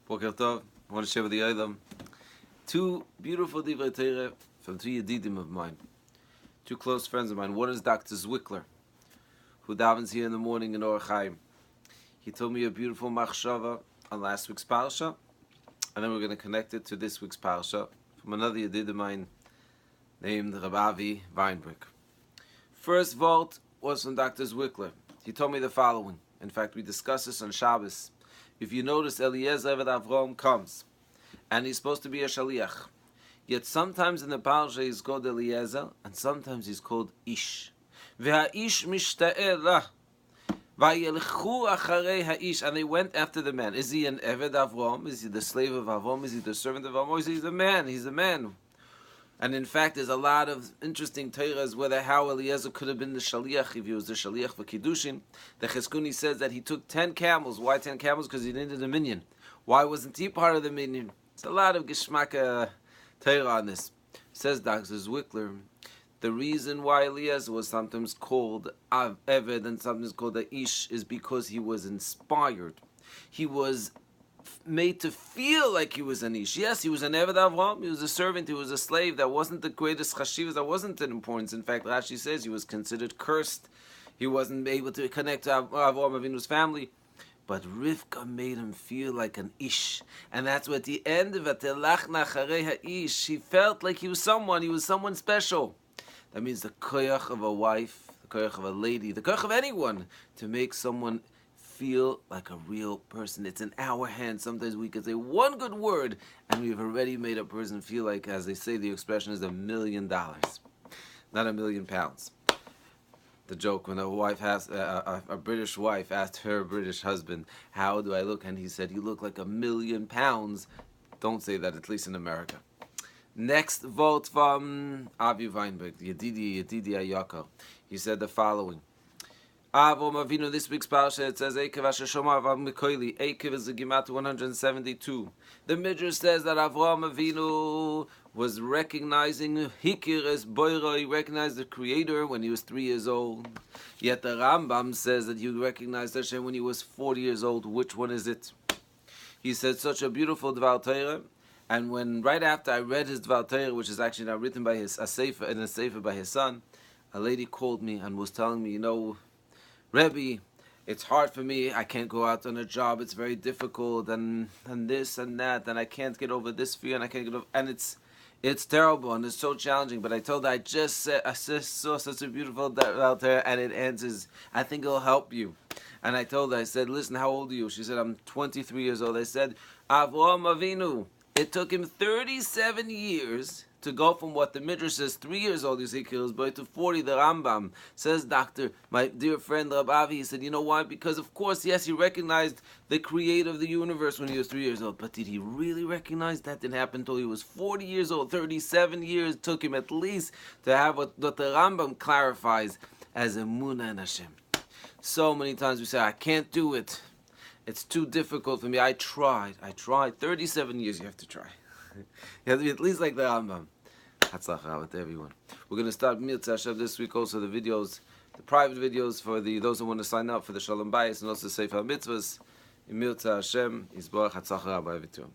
Boker Tov. I want to share with the Olam two beautiful divrei Torah from two yedidim of mine, two close friends of mine. One is Dr. Zwickler, who davens here in the morning in Or Chaim. He told me a beautiful machshava on last week's parsha, and then we're going to connect it to this week's parsha from another yedid of mine named Rabbi Weinberg. First vault was from Dr. Zwickler. He told me the following. In fact, we discussed this on Shabbos. If you notice, Eliezer Eved Avrom comes, and he's supposed to be a shaliach. Yet sometimes in the parsha he's called Eliezer, and sometimes he's called Ish. Ve'ha'ish mishta'eh lah. Vayelchu acharei ha'ish, and they went after the man. Is he an Eved Avrom? Is he the slave of Avrom? Is he the servant of Avrom? Or is he the man? He's the man. And in fact, there's a lot of interesting Torahs whether how Eliezer could have been the shaliach if he was the shaliach for Kiddushin. The Cheskuni says that he took 10 camels. Why 10 camels? Because he needed a minyan. Why wasn't he part of the minyan? It's a lot of Geshmak Torah on this. Says Dr. Zwickler, the reason why Eliezer was sometimes called Eved and sometimes called Aish is because he was inspired. He was made to feel like he was an ish. Yes, he was an Eved Avram, he was a servant, he was a slave. That wasn't the greatest chashivas, that wasn't an importance. In fact, Rashi says he was considered cursed. He wasn't able to connect to Avram Avinu's family. But Rivka made him feel like an ish. And that's what at the end of it, he felt like he was someone special. That means the koyach of a wife, the koyach of a lady, the koyach of anyone, to make someone feel like a real person. It's in our hands. Sometimes we can say one good word and we've already made a person feel like, as they say, the expression is $1 million, not £1 million. The joke when a British wife asked her British husband, how do I look? And he said, you look like £1 million. Don't say that, at least in America. Next vote from Avi Weinberg, Yedidi Ayako. He said the following. Avram Avinu, this week's parsha, it says Ekev Asher Shoma Avram Mikoili. Ekev is the Gematria 172. The Midrash says that Avram Avinu was recognizing Hikir as Boiro. He recognized the Creator when he was 3 years old. Yet the Rambam says that he recognized Hashem when he was 40 years old. Which one is it? He said such a beautiful Dvar Torah. And when right after I read his Dvar Torah, which is actually now written by a sefer by his son, a lady called me and was telling me, Rebbe, it's hard for me. I can't go out on a job. It's very difficult, and this and that, and I can't get over this fear, and I can't get over, and it's terrible and it's so challenging. But I told her I just saw such a beautiful out there, and it answers. I think it'll help you. And I told her, I said, listen, how old are you? She said, I'm 23 years old. I said, Avraham Avinu. It took him 37 years to go from what the Midrash says, 3 years old, Ezekiel's boy, to 40, the Rambam. Says Doctor, my dear friend Rabbi Avi, he said, you know why? Because of course, yes, he recognized the creator of the universe when he was 3 years old. But did he really recognize that? Didn't happen until he was 40 years old. 37 years took him at least to have what the Rambam clarifies as Emunah in Hashem. So many times we say, I can't do it. It's too difficult for me. I tried. 37 years you have to try. You have to be at least like the Rambam. Hatzlacha with everyone. We're going to start Mirza Hashem this week also the videos, the private videos for those who want to sign up for the Shalom Bayis and also Sefer Mitzvahs. Mirza Hashem, Yisborach Hatzlacha Rabbi Vitum.